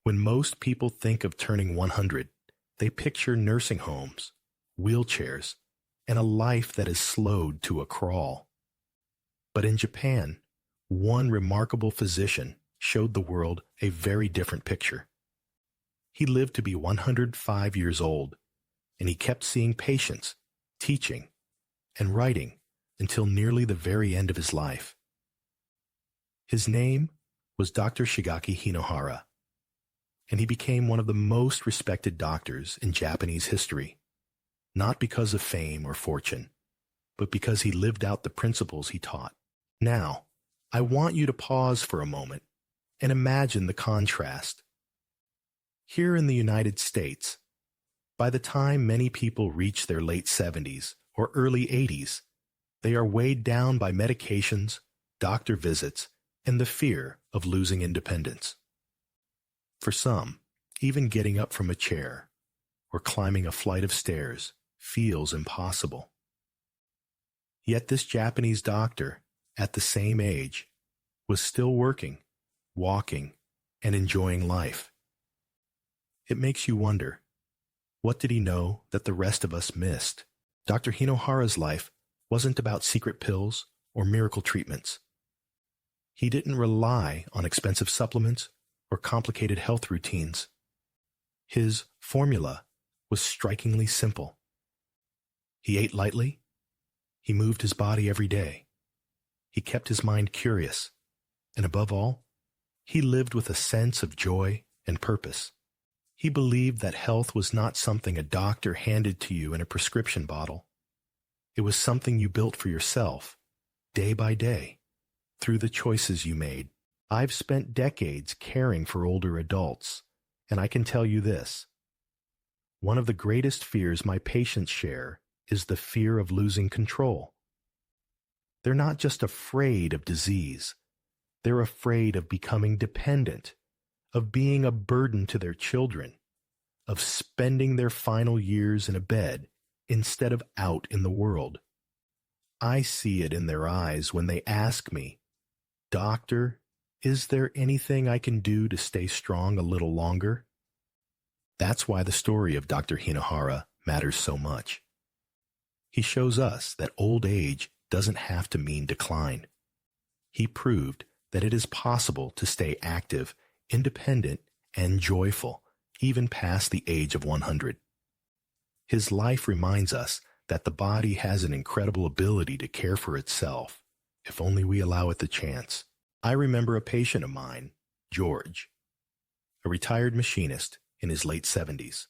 When most people think of turning 100, they picture nursing homes, wheelchairs, and a life that is slowed to a crawl. But in Japan, one remarkable physician showed the world a very different picture. He lived to be 105 years old, and he kept seeing patients, teaching, and writing until nearly the very end of his life. His name was Dr. Shigaki Hinohara, and he became one of the most respected doctors in Japanese history, not because of fame or fortune, but because he lived out the principles he taught. Now, I want you to pause for a moment and imagine the contrast. Here in the United States, by the time many people reach their late 70s or early 80s, they are weighed down by medications, doctor visits, and the fear of losing independence. For some, even getting up from a chair or climbing a flight of stairs feels impossible. Yet this Japanese doctor, at the same age, was still working, walking, and enjoying life. It makes you wonder, what did he know that the rest of us missed? Dr. Hinohara's life wasn't about secret pills or miracle treatments. He didn't rely on expensive supplements or complicated health routines. His formula was strikingly simple. He ate lightly. He moved his body every day. He kept his mind curious. And above all, he lived with a sense of joy and purpose. He believed that health was not something a doctor handed to you in a prescription bottle. It was something you built for yourself, day by day, through the choices you made. I've spent decades caring for older adults, and I can tell you this. One of the greatest fears my patients share is the fear of losing control. They're not just afraid of disease. They're afraid of becoming dependent, of being a burden to their children, of spending their final years in a bed instead of out in the world. I see it in their eyes when they ask me, "Doctor, is there anything I can do to stay strong a little longer?" That's why the story of Dr. Hinohara matters so much. He shows us that old age doesn't have to mean decline. He proved that it is possible to stay active, independent, and joyful, even past the age of 100. His life reminds us that the body has an incredible ability to care for itself, if only we allow it the chance. I remember a patient of mine, George, a retired machinist in his late 70s.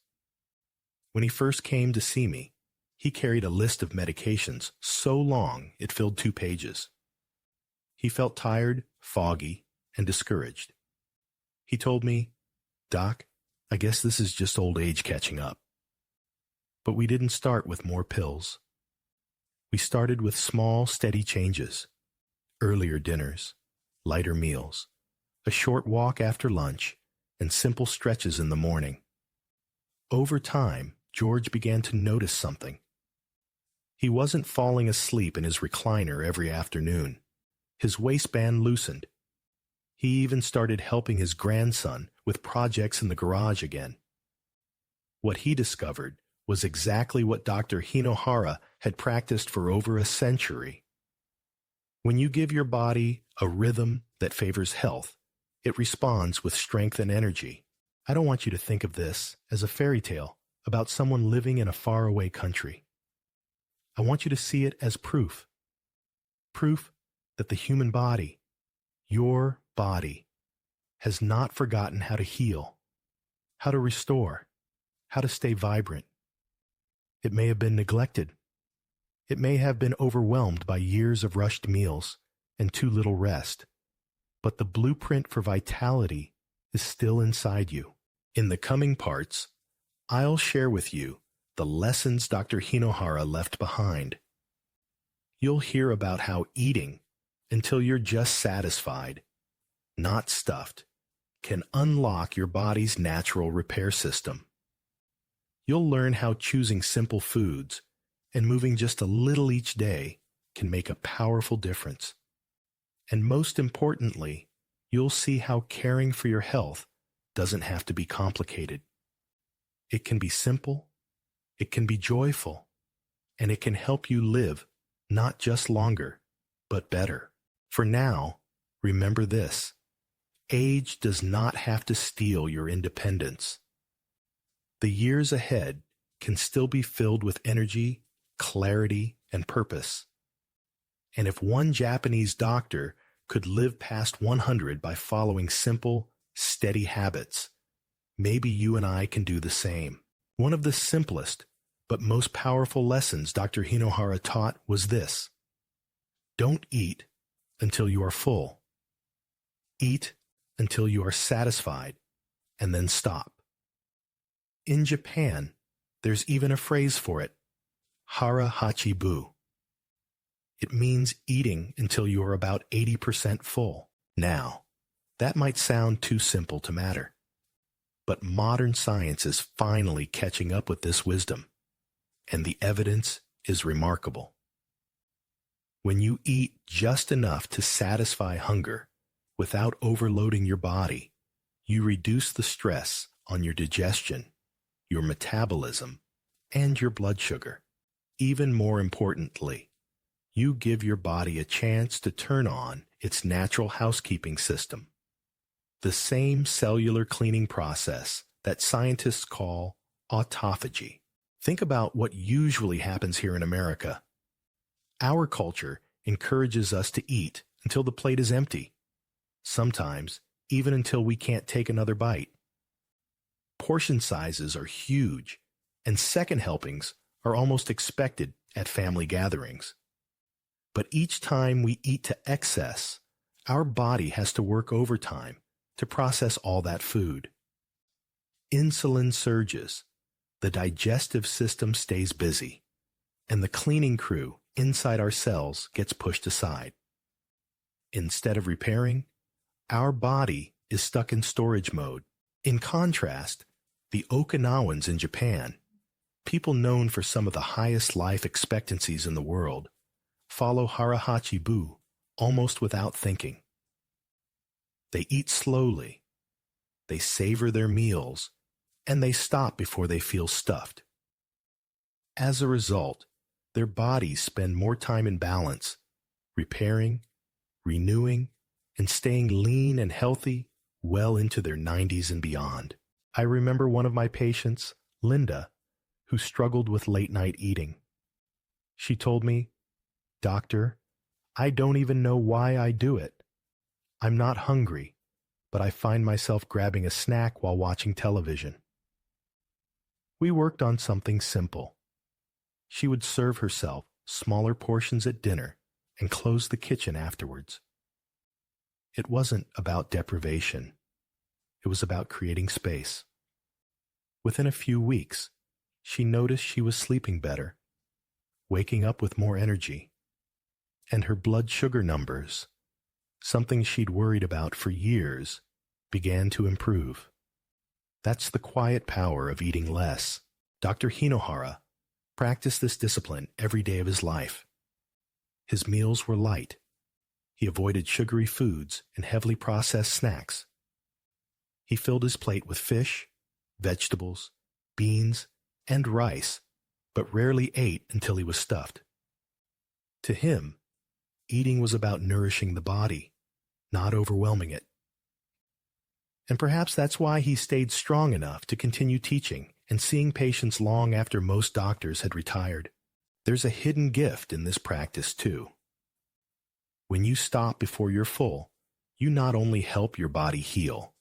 When he first came to see me, he carried a list of medications so long it filled 2 pages. He felt tired, foggy, and discouraged. He told me, "Doc, I guess this is just old age catching up." But we didn't start with more pills. We started with small, steady changes: earlier dinners, lighter meals, a short walk after lunch, and simple stretches in the morning. Over time, George began to notice something. He wasn't falling asleep in his recliner every afternoon. His waistband loosened. He even started helping his grandson with projects in the garage again. What he discovered was exactly what Dr. Hinohara had practiced for over a century. When you give your body a rhythm that favors health, it responds with strength and energy. I don't want you to think of this as a fairy tale about someone living in a faraway country. I want you to see it as proof. Proof that the human body, your body, has not forgotten how to heal, how to restore, how to stay vibrant. It may have been neglected. It may have been overwhelmed by years of rushed meals and too little rest. But the blueprint for vitality is still inside you. In the coming parts, I'll share with you the lessons Dr. Hinohara left behind. You'll hear about how eating until you're just satisfied, not stuffed, can unlock your body's natural repair system. You'll learn how choosing simple foods and moving just a little each day can make a powerful difference. And most importantly, you'll see how caring for your health doesn't have to be complicated. It can be simple, it can be joyful, and it can help you live not just longer, but better. For now, remember this: age does not have to steal your independence. The years ahead can still be filled with energy, clarity, and purpose. And if one Japanese doctor could live past 100 by following simple, steady habits, maybe you and I can do the same. One of the simplest but most powerful lessons Dr. Hinohara taught was this: don't eat until you are full. Eat until you are satisfied, and then stop. In Japan, there's even a phrase for it: hara hachi bu. It means eating until you are about 80% full. Now, that might sound too simple to matter, but modern science is finally catching up with this wisdom, and the evidence is remarkable. When you eat just enough to satisfy hunger without overloading your body, you reduce the stress on your digestion, your metabolism, and your blood sugar. Even more importantly, you give your body a chance to turn on its natural housekeeping system, the same cellular cleaning process that scientists call autophagy. Think about what usually happens here in America. Our culture encourages us to eat until the plate is empty, sometimes even until we can't take another bite. Portion sizes are huge, and second helpings are almost expected at family gatherings. But each time we eat to excess, our body has to work overtime to process all that food. Insulin surges, the digestive system stays busy, and the cleaning crew inside our cells gets pushed aside. Instead of repairing, our body is stuck in storage mode. In contrast, the Okinawans in Japan, people known for some of the highest life expectancies in the world, follow hara hachi bu almost without thinking. They eat slowly, they savor their meals, and they stop before they feel stuffed. As a result, their bodies spend more time in balance, repairing, renewing, and staying lean and healthy well into their 90s and beyond. I remember one of my patients, Linda, who struggled with late-night eating. She told me, "Doctor, I don't even know why I do it. I'm not hungry, but I find myself grabbing a snack while watching television." We worked on something simple. She would serve herself smaller portions at dinner and close the kitchen afterwards. It wasn't about deprivation. It was about creating space. Within a few weeks, she noticed she was sleeping better, waking up with more energy, and her blood sugar numbers, something she'd worried about for years, began to improve. That's the quiet power of eating less. Dr. Hinohara practiced this discipline every day of his life. His meals were light. He avoided sugary foods and heavily processed snacks. He filled his plate with fish, vegetables, beans, and rice, but rarely ate until he was stuffed. To him, eating was about nourishing the body, not overwhelming it. And perhaps that's why he stayed strong enough to continue teaching and seeing patients long after most doctors had retired. There's a hidden gift in this practice, too. When you stop before you're full, you not only help your body heal,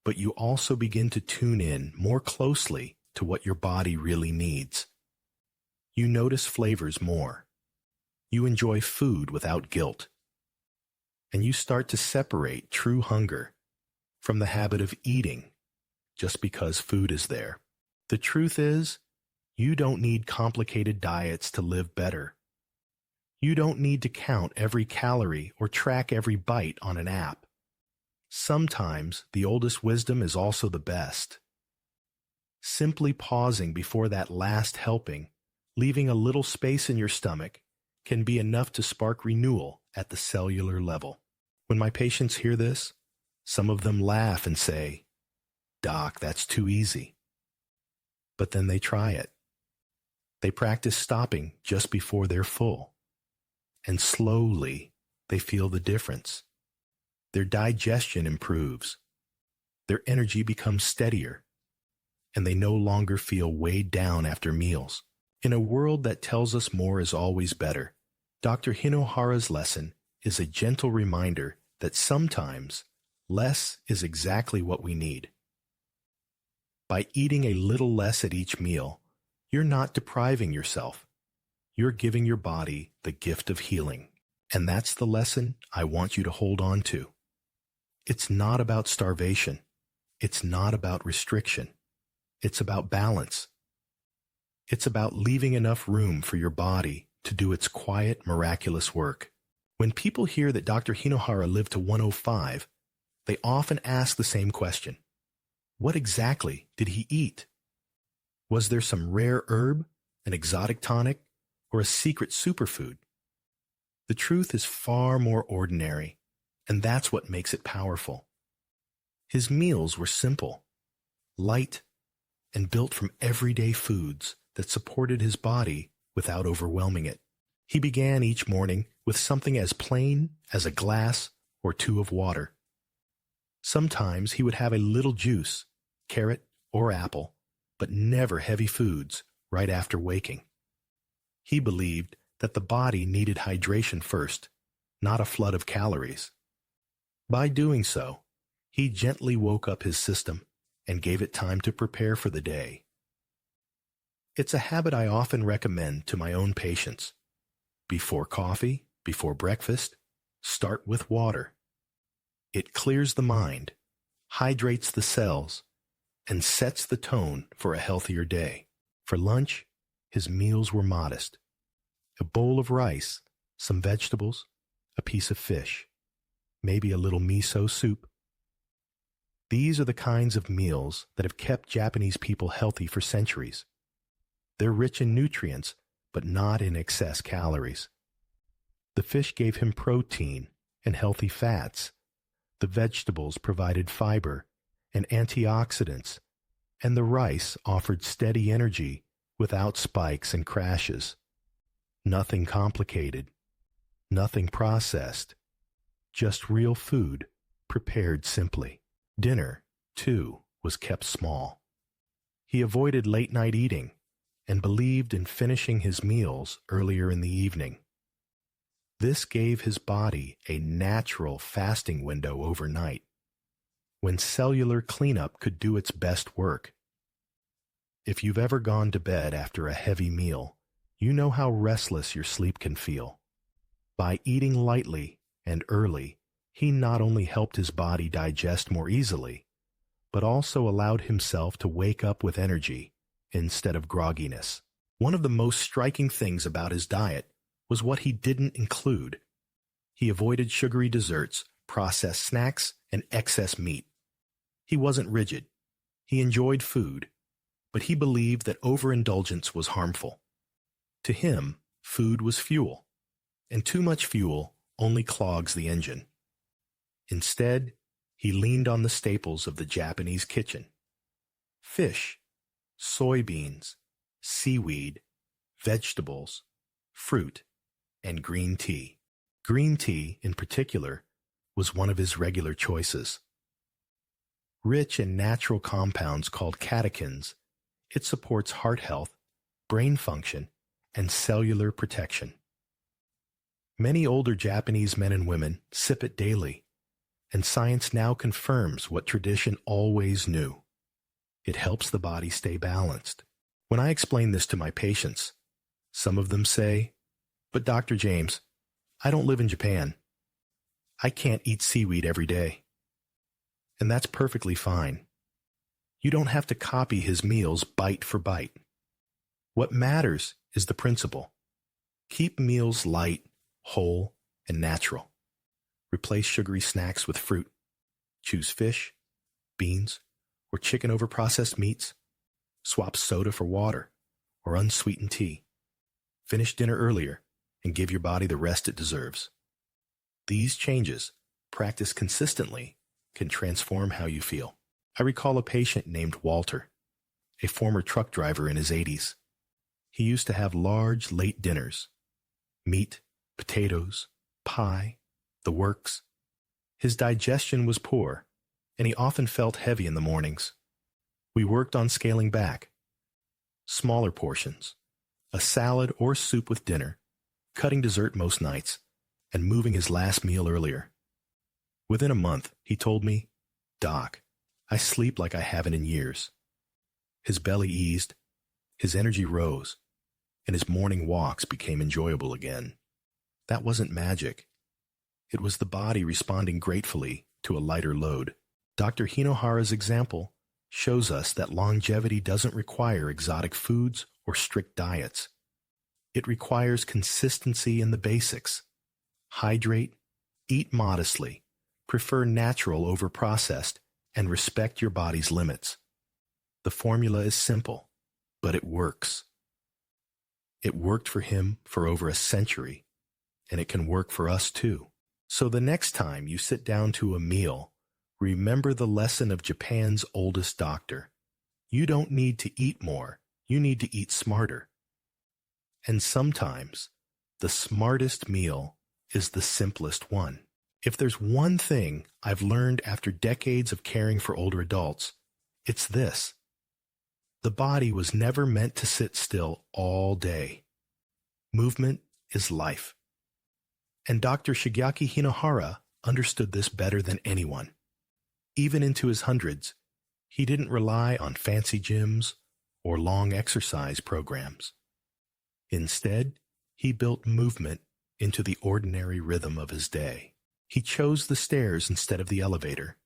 but you also begin to tune in more closely to what your body really needs. You notice flavors more. You enjoy food without guilt. And you start to separate true hunger from the habit of eating just because food is there. The truth is, you don't need complicated diets to live better. You don't need to count every calorie or track every bite on an app. Sometimes the oldest wisdom is also the best. Simply pausing before that last helping, leaving a little space in your stomach, can be enough to spark renewal at the cellular level. When my patients hear this, some of them laugh and say, "Doc, that's too easy." But then they try it. They practice stopping just before they're full. And slowly, they feel the difference. Their digestion improves. Their energy becomes steadier. And they no longer feel weighed down after meals. In a world that tells us more is always better, Dr. Hinohara's lesson is a gentle reminder that sometimes less is exactly what we need. By eating a little less at each meal, you're not depriving yourself. You're giving your body the gift of healing. And that's the lesson I want you to hold on to. It's not about starvation. It's not about restriction. It's about balance. It's about leaving enough room for your body to do its quiet, miraculous work. When people hear that Dr. Hinohara lived to 105, they often ask the same question. What exactly did he eat? Was there some rare herb, an exotic tonic, or a secret superfood? The truth is far more ordinary, and that's what makes it powerful. His meals were simple, light, and built from everyday foods that supported his body without overwhelming it. He began each morning with something as plain as a glass or two of water. Sometimes he would have a little juice, carrot or apple, but never heavy foods right after waking. He believed that the body needed hydration first, not a flood of calories. By doing so, he gently woke up his system and gave it time to prepare for the day. It's a habit I often recommend to my own patients. Before coffee, before breakfast, start with water. It clears the mind, hydrates the cells, and sets the tone for a healthier day. For lunch, his meals were modest. A bowl of rice, some vegetables, a piece of fish, maybe a little miso soup. These are the kinds of meals that have kept Japanese people healthy for centuries. They're rich in nutrients, but not in excess calories. The fish gave him protein and healthy fats. The vegetables provided fiber and antioxidants, and the rice offered steady energy without spikes and crashes. Nothing complicated, nothing processed, just real food prepared simply. Dinner, too, was kept small. He avoided late-night eating and believed in finishing his meals earlier in the evening. This gave his body a natural fasting window overnight, when cellular cleanup could do its best work. If you've ever gone to bed after a heavy meal, you know how restless your sleep can feel. By eating lightly and early, he not only helped his body digest more easily, but also allowed himself to wake up with energy instead of grogginess. One of the most striking things about his diet was what he didn't include. He avoided sugary desserts, processed snacks, and excess meat. He wasn't rigid. He enjoyed food, but he believed that overindulgence was harmful. To him, food was fuel, and too much fuel only clogs the engine. Instead, he leaned on the staples of the Japanese kitchen: fish, soybeans, seaweed, vegetables, fruit, and green tea. Green tea, in particular, was one of his regular choices. Rich in natural compounds called catechins, it supports heart health, brain function, and cellular protection. Many older Japanese men and women sip it daily, and science now confirms what tradition always knew. It helps the body stay balanced. When I explain this to my patients, some of them say, "But Dr. James, I don't live in Japan. I can't eat seaweed every day." And that's perfectly fine. You don't have to copy his meals bite for bite. What matters is the principle. Keep meals light, whole, and natural. Replace sugary snacks with fruit. Choose fish, beans, or chicken over processed meats. Swap soda for water or unsweetened tea. Finish dinner earlier and give your body the rest it deserves. These changes, practiced consistently, can transform how you feel. I recall a patient named Walter, a former truck driver in his 80s. He used to have large, late dinners. Meat, potatoes, pie, the works. His digestion was poor, and he often felt heavy in the mornings. We worked on scaling back. Smaller portions, a salad or soup with dinner, cutting dessert most nights, and moving his last meal earlier. Within a month, he told me, "Doc, I sleep like I haven't in years." His belly eased, his energy rose, and his morning walks became enjoyable again. That wasn't magic. It was the body responding gratefully to a lighter load. Dr. Hinohara's example shows us that longevity doesn't require exotic foods or strict diets. It requires consistency in the basics. Hydrate, eat modestly, prefer natural over processed, and respect your body's limits. The formula is simple, but it works. It worked for him for over a century, and it can work for us too. So the next time you sit down to a meal, remember the lesson of Japan's oldest doctor. You don't need to eat more, you need to eat smarter. And sometimes, the smartest meal is the simplest one. If there's one thing I've learned after decades of caring for older adults, it's this. The body was never meant to sit still all day. Movement is life. And Dr. Shigeaki Hinohara understood this better than anyone. Even into his hundreds, he didn't rely on fancy gyms or long exercise programs. Instead, he built movement into the ordinary rhythm of his day. He chose the stairs instead of the elevator.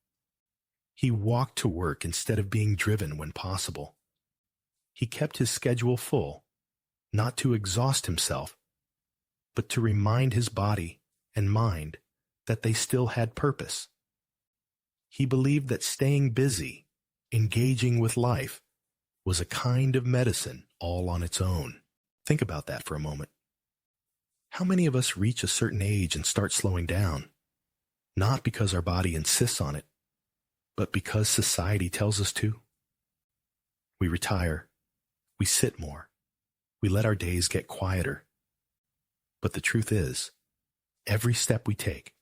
He walked to work instead of being driven when possible. He kept his schedule full, not to exhaust himself, but to remind his body and mind that they still had purpose. He believed that staying busy, engaging with life, was a kind of medicine all on its own. Think about that for a moment. How many of us reach a certain age and start slowing down? Not because our body insists on it, but because society tells us to. We retire. We sit more. We let our days get quieter. But the truth is, every step we take,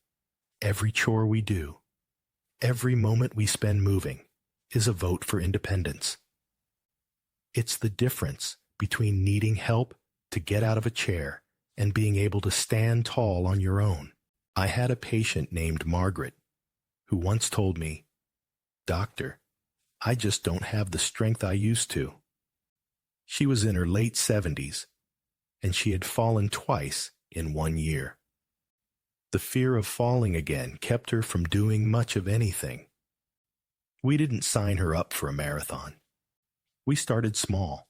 every chore we do, every moment we spend moving is a vote for independence. It's the difference between needing help to get out of a chair and being able to stand tall on your own. I had a patient named Margaret who once told me, "Doctor, I just don't have the strength I used to." She was in her late 70s, and she had fallen twice in 1 year. The fear of falling again kept her from doing much of anything. We didn't sign her up for a marathon. We started small.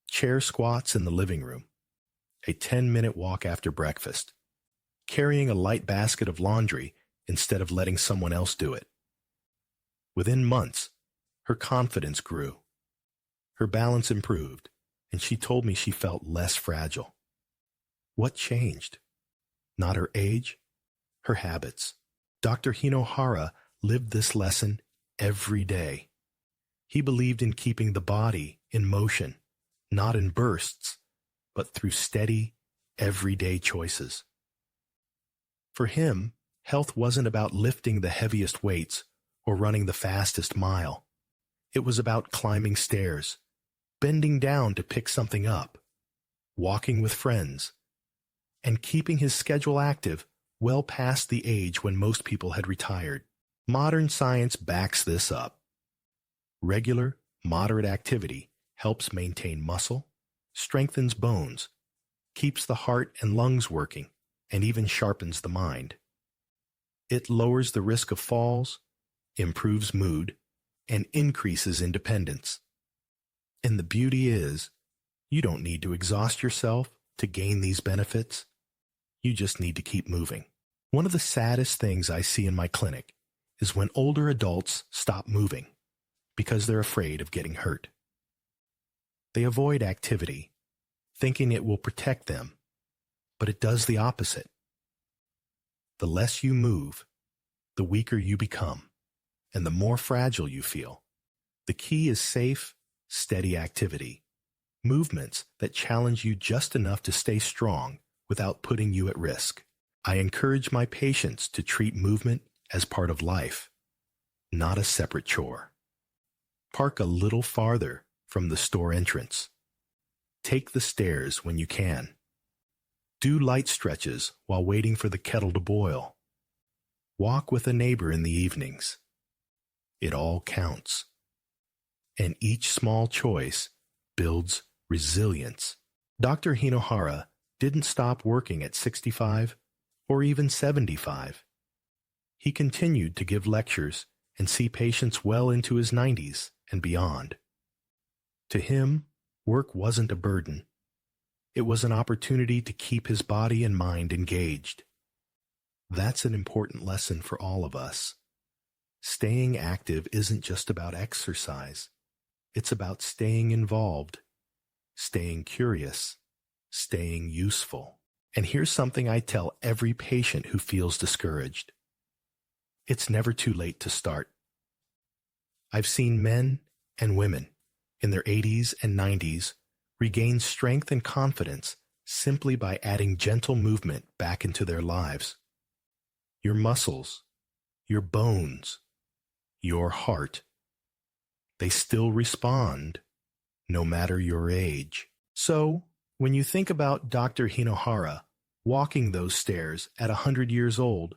Chair squats in the living room, a 10-minute walk after breakfast, carrying a light basket of laundry instead of letting someone else do it. Within months, her confidence grew. Her balance improved, and she told me she felt less fragile. What changed? Not her age, her habits. Dr. Hinohara lived this lesson every day. He believed in keeping the body in motion, not in bursts, but through steady, everyday choices. For him, health wasn't about lifting the heaviest weights or running the fastest mile. It was about climbing stairs, bending down to pick something up, walking with friends, and keeping his schedule active well past the age when most people had retired. Modern science backs this up. Regular, moderate activity helps maintain muscle, strengthens bones, keeps the heart and lungs working, and even sharpens the mind. It lowers the risk of falls, improves mood, and increases independence. And the beauty is, you don't need to exhaust yourself to gain these benefits. You just need to keep moving. One of the saddest things I see in my clinic is when older adults stop moving because they're afraid of getting hurt. They avoid activity, thinking it will protect them, but it does the opposite. The less you move, the weaker you become, and the more fragile you feel. The key is safe, steady activity. Movements that challenge you just enough to stay strong without putting you at risk. I encourage my patients to treat movement as part of life, not a separate chore. Park a little farther from the store entrance. Take the stairs when you can. Do light stretches while waiting for the kettle to boil. Walk with a neighbor in the evenings. It all counts. And each small choice builds resilience. Dr. Hinohara didn't stop working at 65 or even 75. He continued to give lectures and see patients well into his 90s and beyond. To him, work wasn't a burden. It was an opportunity to keep his body and mind engaged. That's an important lesson for all of us. Staying active isn't just about exercise. It's about staying involved, staying curious, staying useful. And here's something I tell every patient who feels discouraged. It's never too late to start. I've seen men and women in their 80s and 90s regain strength and confidence simply by adding gentle movement back into their lives. Your muscles, your bones, your heart, they still respond no matter your age. So, when you think about Dr. Hinohara walking those stairs at 100 years old,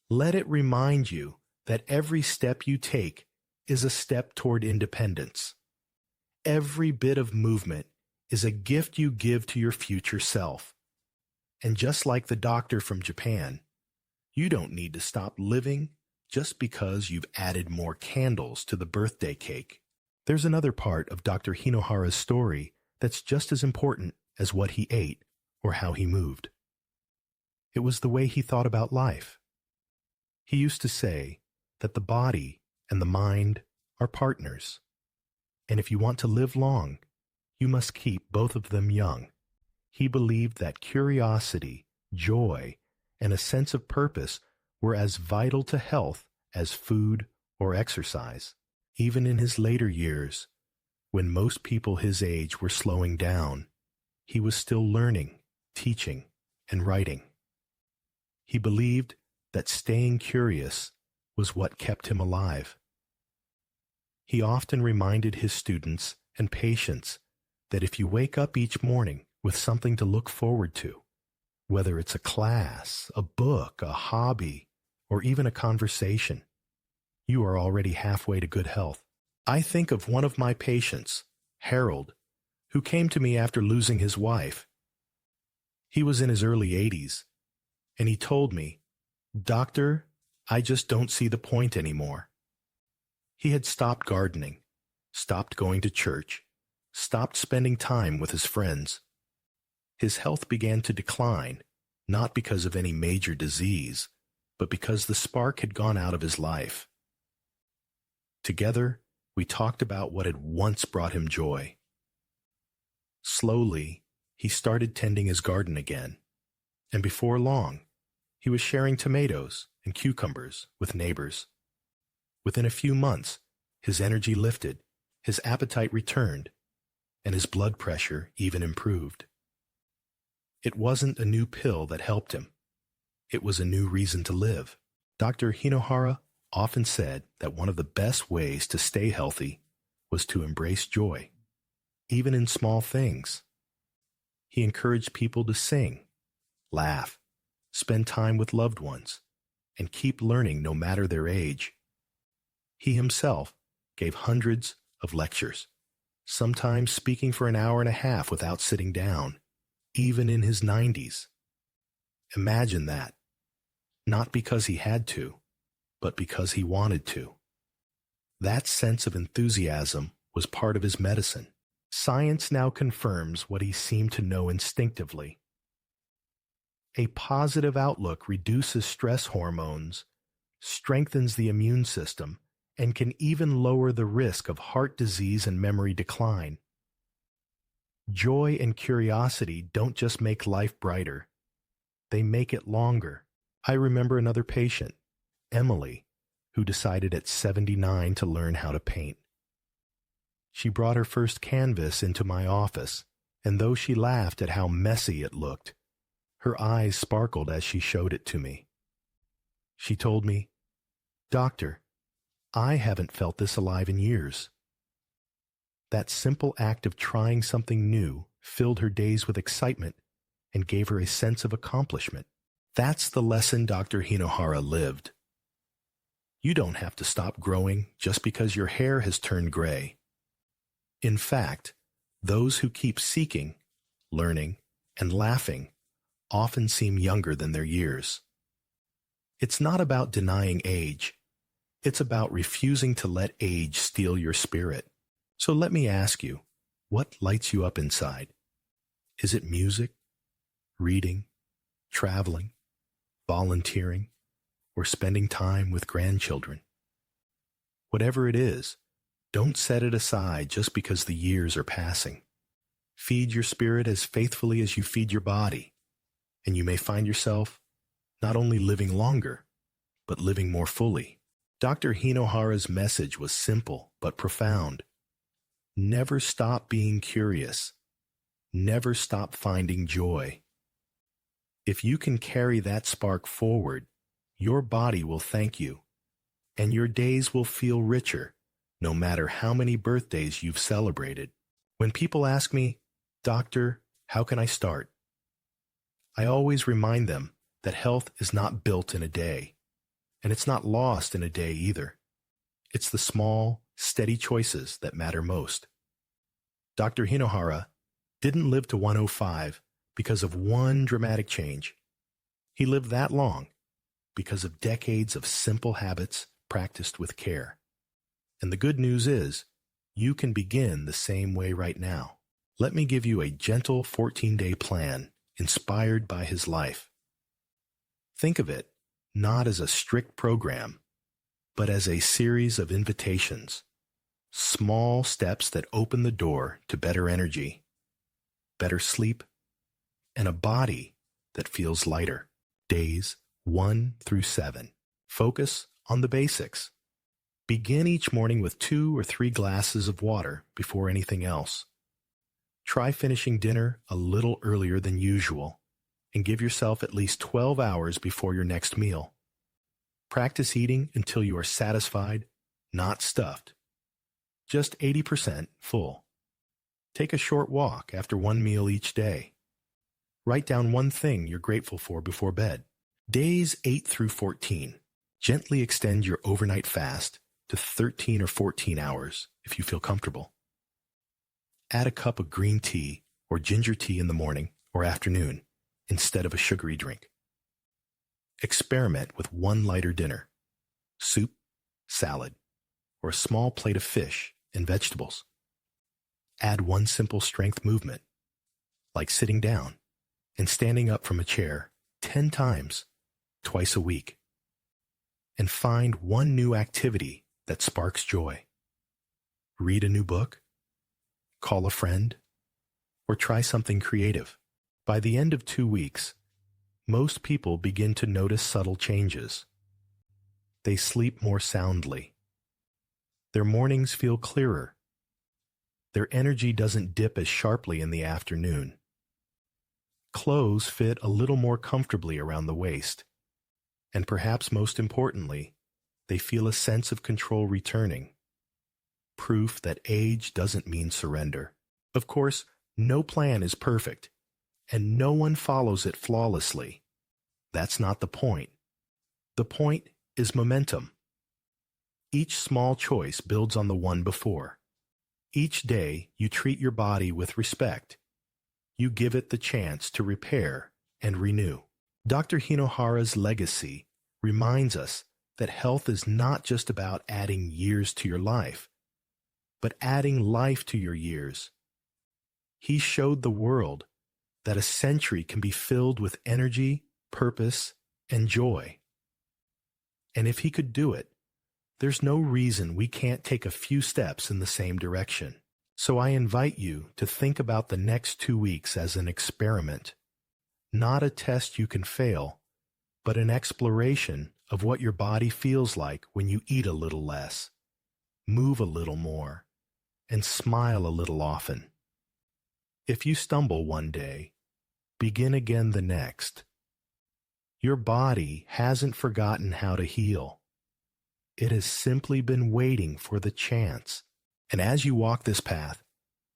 let it remind you that every step you take is a step toward independence. Every bit of movement is a gift you give to your future self. And just like the doctor from Japan, you don't need to stop living just because you've added more candles to the birthday cake. There's another part of Dr. Hinohara's story that's just as important as what he ate or how he moved. It was the way he thought about life. He used to say that the body and the mind are partners. And if you want to live long, you must keep both of them young. He believed that curiosity, joy, and a sense of purpose were as vital to health as food or exercise. Even in his later years, when most people his age were slowing down, he was still learning, teaching, and writing. He believed that staying curious was what kept him alive. He often reminded his students and patients that if you wake up each morning with something to look forward to, whether it's a class, a book, a hobby, or even a conversation, you are already halfway to good health. I think of one of my patients, Harold, who came to me after losing his wife. He was in his early 80s, and he told me, "Doctor, I just don't see the point anymore." He had stopped gardening, stopped going to church, stopped spending time with his friends. His health began to decline, not because of any major disease, but because the spark had gone out of his life. Together, we talked about what had once brought him joy. Slowly, he started tending his garden again, and before long, he was sharing tomatoes and cucumbers with neighbors. Within a few months, his energy lifted, his appetite returned, and his blood pressure even improved. It wasn't a new pill that helped him. It was a new reason to live. Dr. Hinohara often said that one of the best ways to stay healthy was to embrace joy, even in small things. He encouraged people to sing, laugh, spend time with loved ones, and keep learning no matter their age. He himself gave hundreds of lectures, sometimes speaking for an hour and a half without sitting down, even in his 90s. Imagine that. Not because he had to, but because he wanted to. That sense of enthusiasm was part of his medicine. Science now confirms what he seemed to know instinctively. A positive outlook reduces stress hormones, strengthens the immune system, and can even lower the risk of heart disease and memory decline. Joy and curiosity don't just make life brighter, they make it longer. I remember another patient, Emily, who decided at 79 to learn how to paint. She brought her first canvas into my office, and though she laughed at how messy it looked, her eyes sparkled as she showed it to me. She told me, "Doctor, I haven't felt this alive in years." That simple act of trying something new filled her days with excitement and gave her a sense of accomplishment. That's the lesson Dr. Hinohara lived. You don't have to stop growing just because your hair has turned gray. In fact, those who keep seeking, learning, and laughing often seem younger than their years. It's not about denying age. It's about refusing to let age steal your spirit. So let me ask you, what lights you up inside? Is it music, reading, traveling, volunteering, or spending time with grandchildren? Whatever it is, don't set it aside just because the years are passing. Feed your spirit as faithfully as you feed your body, and you may find yourself not only living longer, but living more fully. Dr. Hinohara's message was simple but profound. Never stop being curious. Never stop finding joy. If you can carry that spark forward, your body will thank you, and your days will feel richer, no matter how many birthdays you've celebrated. When people ask me, "Doctor, how can I start?" I always remind them that health is not built in a day, and it's not lost in a day either. It's the small, steady choices that matter most. Dr. Hinohara didn't live to 105 because of one dramatic change. He lived that long because of decades of simple habits practiced with care. And the good news is, you can begin the same way right now. Let me give you a gentle 14-day plan inspired by his life. Think of it not as a strict program, but as a series of invitations, small steps that open the door to better energy, better sleep, and a body that feels lighter. Days 1 through 7. Focus on the basics. Begin each morning with 2 or 3 glasses of water before anything else. Try finishing dinner a little earlier than usual, and give yourself at least 12 hours before your next meal. Practice eating until you are satisfied, not stuffed. Just 80% full. Take a short walk after one meal each day. Write down one thing you're grateful for before bed. Days 8 through 14. Gently extend your overnight fast to 13 or 14 hours if you feel comfortable. Add a cup of green tea or ginger tea in the morning or afternoon instead of a sugary drink. Experiment with one lighter dinner, soup, salad, or a small plate of fish and vegetables. Add one simple strength movement, like sitting down and standing up from a chair 10 times, twice a week. And find one new activity that sparks joy. Read a new book, call a friend, or try something creative. By the end of 2 weeks, most people begin to notice subtle changes. They sleep more soundly. Their mornings feel clearer. Their energy doesn't dip as sharply in the afternoon. Clothes fit a little more comfortably around the waist. And perhaps most importantly, they feel a sense of control returning. Proof that age doesn't mean surrender. Of course, no plan is perfect, and no one follows it flawlessly. That's not the point. The point is momentum. Each small choice builds on the one before. Each day you treat your body with respect. You give it the chance to repair and renew. Dr. Hinohara's legacy reminds us that health is not just about adding years to your life, but adding life to your years. He showed the world that a century can be filled with energy, purpose, and joy. And if he could do it, there's no reason we can't take a few steps in the same direction. So I invite you to think about the next 2 weeks as an experiment, not a test you can fail, but an exploration of what your body feels like when you eat a little less, move a little more, and smile a little often. If you stumble one day, begin again the next. Your body hasn't forgotten how to heal. It has simply been waiting for the chance. And as you walk this path,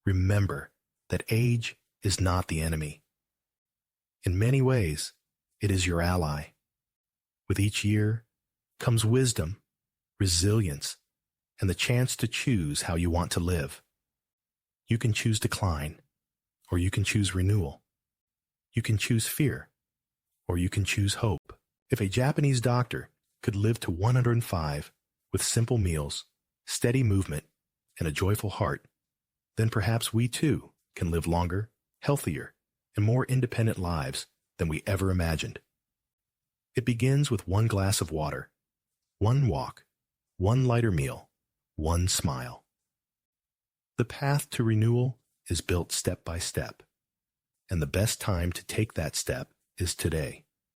remember that age is not the enemy. In many ways, it is your ally. With each year comes wisdom, resilience, and the chance to choose how you want to live. You can choose decline, or you can choose renewal. You can choose fear, or you can choose hope. If a Japanese doctor could live to 105 with simple meals, steady movement, and a joyful heart, then perhaps we too can live longer, healthier, and more independent lives than we ever imagined. It begins with one glass of water, one walk, one lighter meal, one smile. The path to renewal is built step by step, and the best time to take that step is today.